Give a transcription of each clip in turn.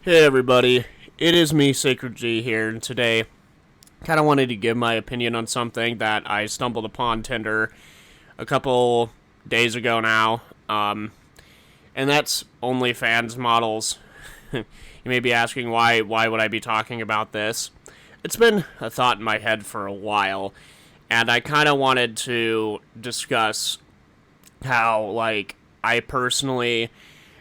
Hey everybody, it is me, Sacred G here, and today kind of wanted to give my opinion on something that I stumbled upon Tinder a couple days ago now, and that's OnlyFans models. You may be asking why would I be talking about this? It's been a thought in my head for a while, and I kind of wanted to discuss how, I personally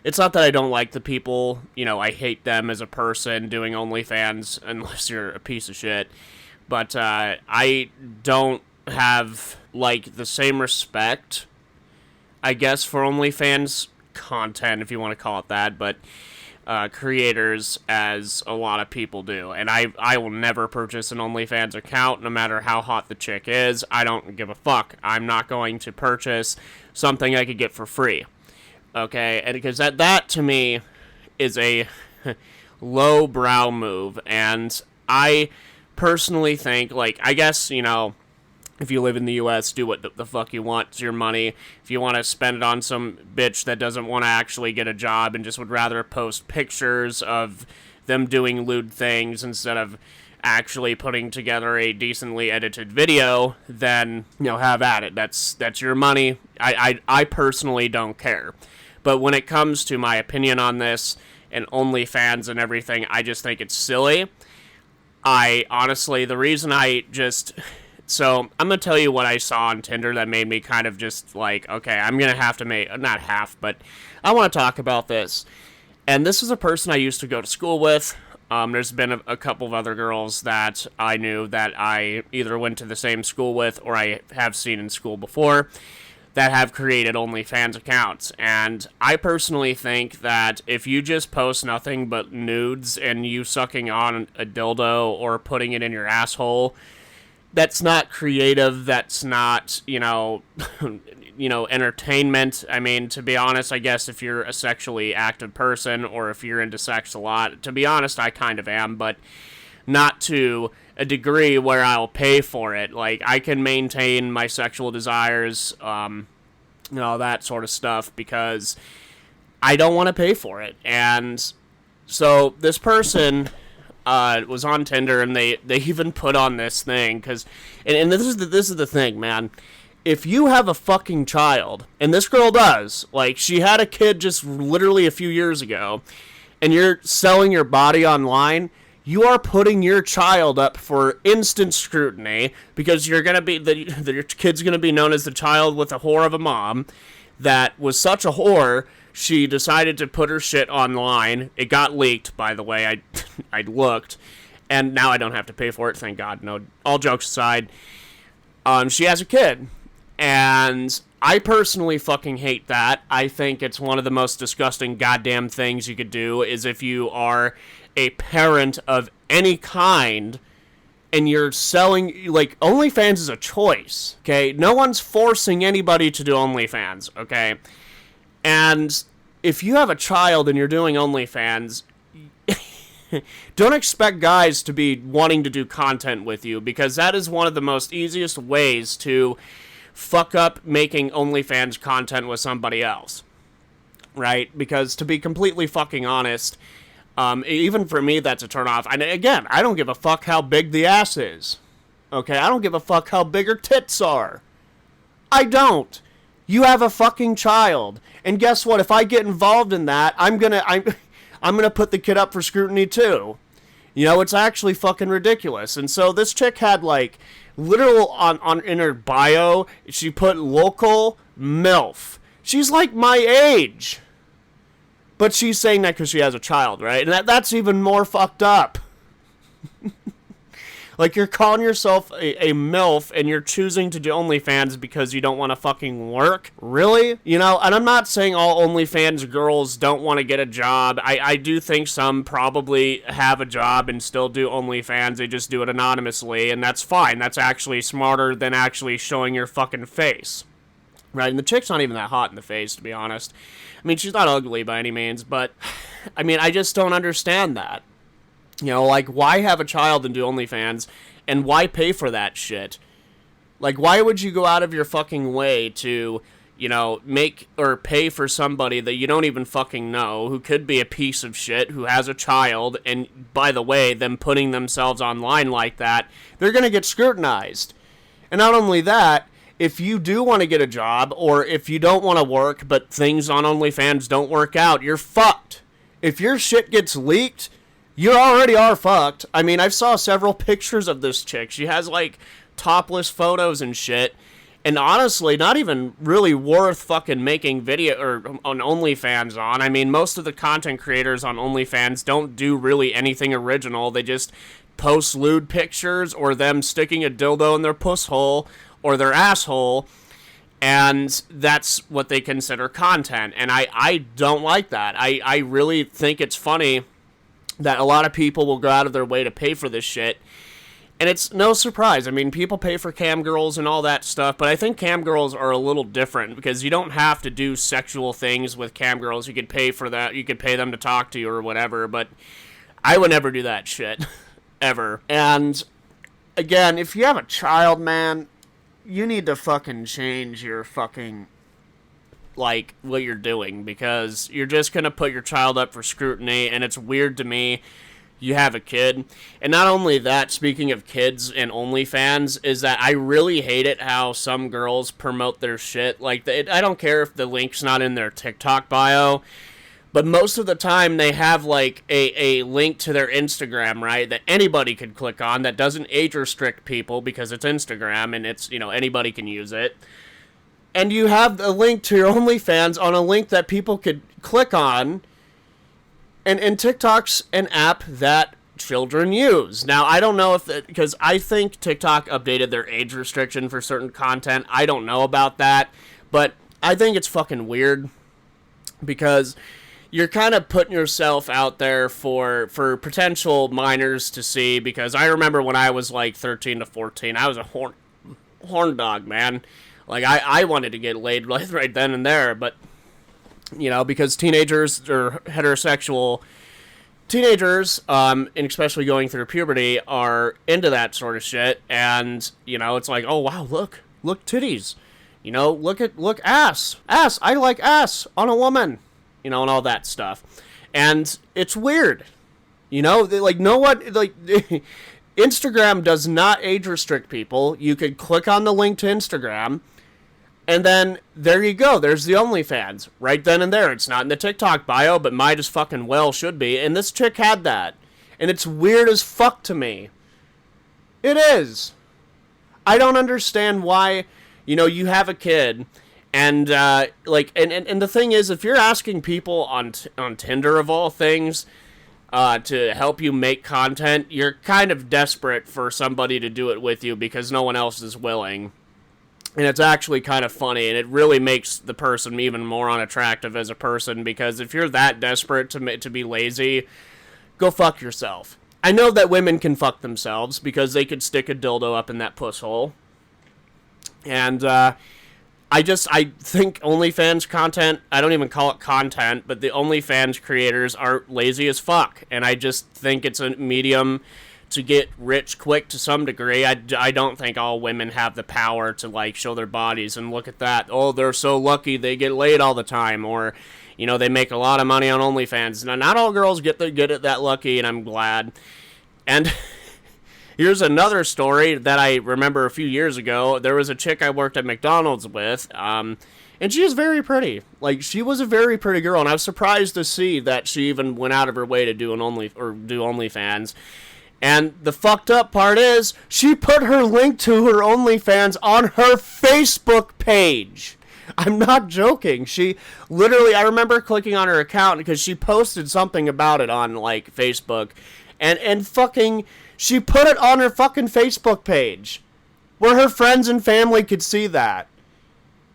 it's not that I don't like the people, I hate them as a person doing OnlyFans unless you're a piece of shit. But I don't have, the same respect, I guess, for OnlyFans content, if you want to call it that, but creators as a lot of people do. And I will never purchase an OnlyFans account, no matter how hot the chick is. I don't give a fuck. I'm not going to purchase something I could get for free. Okay, and because that to me is a low brow move, and I personally think, I guess, if you live in the US, do what the fuck you want. It's your money. If you want to spend it on some bitch that doesn't want to actually get a job and just would rather post pictures of them doing lewd things instead of actually putting together a decently edited video, then, have at it. That's your money. I personally don't care. But when it comes to my opinion on this and OnlyFans and everything, I just think it's silly. I honestly, the reason so I'm going to tell you what I saw on Tinder that made me kind of just okay, I'm going to have to not half, but I want to talk about this. And this is a person I used to go to school with. There's been a couple of other girls that I knew that I either went to the same school with or I have seen in school before that have created OnlyFans accounts. And I personally think that if you just post nothing but nudes and you sucking on a dildo or putting it in your asshole, that's not creative, that's not, entertainment. I mean, to be honest, I guess if you're a sexually active person or if you're into sex a lot, to be honest, I kind of am, but not to a degree where I'll pay for it. I can maintain my sexual desires, that sort of stuff, because I don't want to pay for it. And so this person was on Tinder, and they even put on this thing, and this is the thing, man. If you have a fucking child, and this girl does, she had a kid just literally a few years ago, and you're selling your body online, you are putting your child up for instant scrutiny, because you're gonna be your kid's gonna be known as the child with a whore of a mom that was such a whore she decided to put her shit online. It got leaked, by the way. I looked, and now I don't have to pay for it, thank God. No, all jokes aside, she has a kid, and I personally fucking hate that. I think it's one of the most disgusting goddamn things you could do, is if you are a parent of any kind and you're selling, OnlyFans is a choice, okay? No one's forcing anybody to do OnlyFans, okay? And if you have a child and you're doing OnlyFans, don't expect guys to be wanting to do content with you, because that is one of the most easiest ways to fuck up making OnlyFans content with somebody else, right? Because to be completely fucking honest, even for me, that's a turnoff. And again, I don't give a fuck how big the ass is. Okay, I don't give a fuck how big her tits are. I don't. You have a fucking child, and guess what? If I get involved in that, I'm gonna put the kid up for scrutiny too. It's actually fucking ridiculous. And so this chick had literal on in her bio, she put local MILF. She's my age. But she's saying that because she has a child, right? And that's even more fucked up. You're calling yourself a MILF and you're choosing to do OnlyFans because you don't want to fucking work? Really? And I'm not saying all OnlyFans girls don't want to get a job. I do think some probably have a job and still do OnlyFans. They just do it anonymously, and that's fine. That's actually smarter than actually showing your fucking face. Right? And the chick's not even that hot in the face, to be honest. I mean, she's not ugly by any means, but, I just don't understand that. Why have a child and do OnlyFans, and why pay for that shit? Why would you go out of your fucking way to, make or pay for somebody that you don't even fucking know, who could be a piece of shit, who has a child, and by the way, them putting themselves online like that, they're gonna get scrutinized. And not only that, if you do want to get a job, or if you don't want to work, but things on OnlyFans don't work out, you're fucked. If your shit gets leaked, you already are fucked. I mean, I've saw several pictures of this chick. She has, like, topless photos and shit. And honestly, not even really worth fucking making video or on OnlyFans on. I mean, most of the content creators on OnlyFans don't do really anything original. They just post lewd pictures or them sticking a dildo in their puss hole or their asshole, and that's what they consider content. And I don't like that. I really think it's funny that a lot of people will go out of their way to pay for this shit. And it's no surprise. I mean, people pay for cam girls and all that stuff, but I think cam girls are a little different because you don't have to do sexual things with cam girls. You could pay for that. You could pay them to talk to you or whatever, but I would never do that shit. Ever. And again, if you have a child, man, you need to fucking change your fucking, like, what you're doing, because you're just gonna put your child up for scrutiny, and it's weird to me. You have a kid. And not only that, speaking of kids and OnlyFans, is that I really hate it how some girls promote their shit. Like, I don't care if the link's not in their TikTok bio, but most of the time they have, like, a link to their Instagram, right, that anybody could click on that doesn't age restrict people because it's Instagram and it's, anybody can use it. And you have a link to your OnlyFans on a link that people could click on. And TikTok's an app that children use. Now, I don't know if because I think TikTok updated their age restriction for certain content. I don't know about that, but I think it's fucking weird because you're kind of putting yourself out there for potential minors to see, because I remember when I was like 13 to 14, I was a horn dog, man. Like, I wanted to get laid right then and there, but because teenagers or heterosexual teenagers, and especially going through puberty, are into that sort of shit. And, it's like, oh, wow, look titties. Look ass. I like ass on a woman, and all that stuff. And it's weird. Instagram does not age restrict people. You could click on the link to Instagram, and then, there you go, there's the OnlyFans, right then and there. It's not in the TikTok bio, but might as fucking well should be, and this chick had that. And it's weird as fuck to me. It is. I don't understand why, you have a kid, and, and the thing is, if you're asking people on Tinder, of all things, to help you make content, you're kind of desperate for somebody to do it with you because no one else is willing. And it's actually kind of funny, and it really makes the person even more unattractive as a person, because if you're that desperate to be lazy, go fuck yourself. I know that women can fuck themselves, because they could stick a dildo up in that puss hole. And, I think OnlyFans content, I don't even call it content, but the OnlyFans creators are lazy as fuck. And I just think it's a medium to get rich quick to some degree. I don't think all women have the power to, like, show their bodies and look at that. Oh, they're so lucky they get laid all the time, or, they make a lot of money on OnlyFans. Now, not all girls get it that lucky, and I'm glad. And here's another story that I remember a few years ago. There was a chick I worked at McDonald's with, and she was very pretty. Like, she was a very pretty girl, and I was surprised to see that she even went out of her way to do OnlyFans. And the fucked up part is, she put her link to her OnlyFans on her Facebook page. I'm not joking. She literally, I remember clicking on her account because she posted something about it on, like, Facebook. And fucking, she put it on her fucking Facebook page, where her friends and family could see that.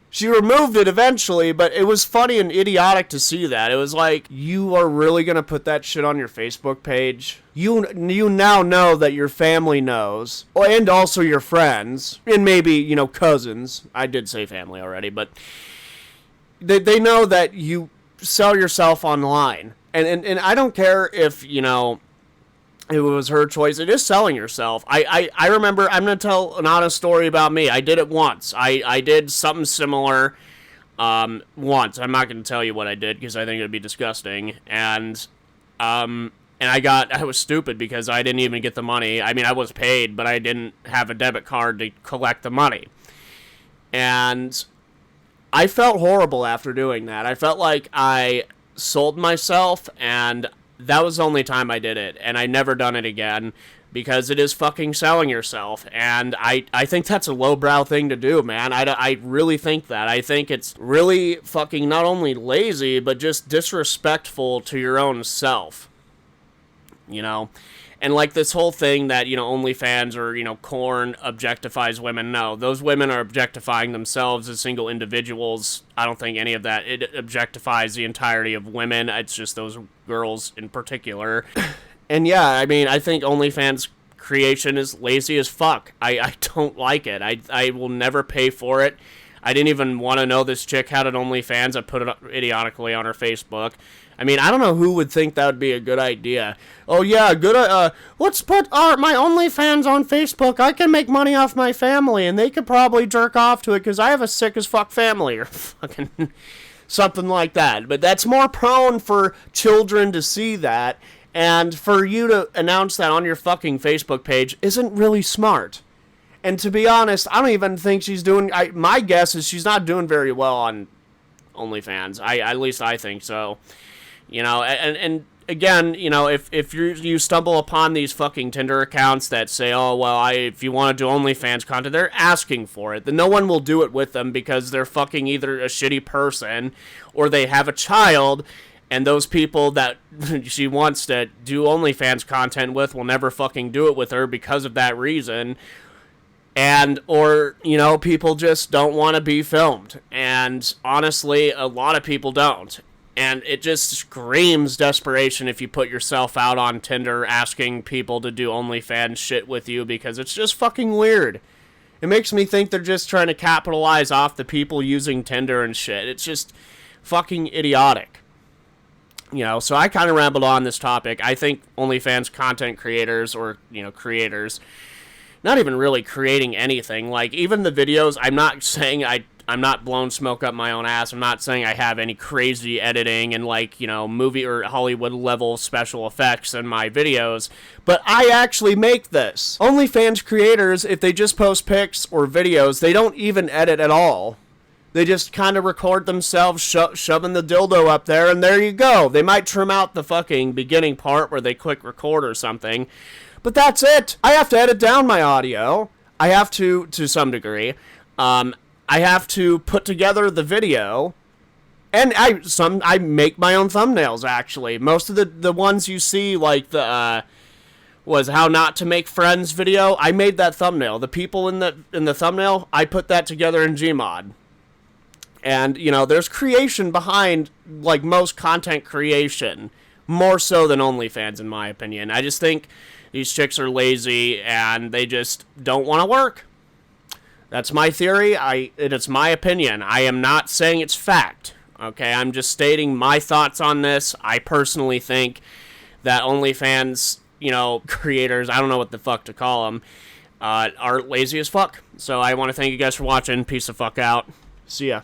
She removed it eventually, but it was funny and idiotic to see that. It was like, you are really gonna put that shit on your Facebook page? You now know that your family knows, and also your friends, and maybe, cousins. I did say family already, but they know that you sell yourself online. And I don't care if, it was her choice. It is selling yourself. I remember, I'm going to tell an honest story about me. I did it once. I did something similar. once. I'm not going to tell you what I did because I think it would be disgusting. And I was stupid because I didn't even get the money. I mean, I was paid, but I didn't have a debit card to collect the money. And I felt horrible after doing that. I felt like I sold myself, and that was the only time I did it. And I never done it again because it is fucking selling yourself. And I think that's a lowbrow thing to do, man. I really think that. I think it's really fucking not only lazy, but just disrespectful to your own self. You know? And like this whole thing that, OnlyFans or, Corn objectifies women. No, those women are objectifying themselves as single individuals. I don't think any of that. It objectifies the entirety of women. It's just those girls in particular. And yeah, I mean, I think OnlyFans creation is lazy as fuck. I don't like it. I will never pay for it. I didn't even want to know this chick had an OnlyFans. I put it idiotically on her Facebook. I mean, I don't know who would think that would be a good idea. Oh yeah, let's put my OnlyFans on Facebook. I can make money off my family, and they could probably jerk off to it because I have a sick as fuck family, or fucking something like that. But that's more prone for children to see that, and for you to announce that on your fucking Facebook page isn't really smart. And to be honest, I don't even think she's doing... my guess is she's not doing very well on OnlyFans. At least I think so. And again, if you stumble upon these fucking Tinder accounts that say, oh, well, if you want to do OnlyFans content, they're asking for it. Then no one will do it with them because they're fucking either a shitty person or they have a child, and those people that she wants to do OnlyFans content with will never fucking do it with her because of that reason. Or people just don't want to be filmed. And honestly, a lot of people don't. And it just screams desperation if you put yourself out on Tinder asking people to do OnlyFans shit with you, because it's just fucking weird. It makes me think they're just trying to capitalize off the people using Tinder and shit. It's just fucking idiotic. So I kind of rambled on this topic. I think OnlyFans content creators or, creators, not even really creating anything. Like, even the videos, I'm not saying I'm not blowing smoke up my own ass. I'm not saying I have any crazy editing and movie or Hollywood level special effects in my videos, but I actually make this. OnlyFans creators, if they just post pics or videos, they don't even edit at all. They just kind of record themselves shoving the dildo up there, and there you go. They might trim out the fucking beginning part where they click record or something, but that's it. I have to edit down my audio. I have to some degree. I have to put together the video, and I make my own thumbnails, actually. Most of the ones you see, like was how not to make friends video, I made that thumbnail. The people in the thumbnail, I put that together in Gmod. And, there's creation behind, most content creation, more so than OnlyFans, in my opinion. I just think these chicks are lazy, and they just don't want to work. That's my theory. It's my opinion. I am not saying it's fact. Okay, I'm just stating my thoughts on this. I personally think that OnlyFans, creators, I don't know what the fuck to call them, are lazy as fuck. So I want to thank you guys for watching. Peace the fuck out. See ya.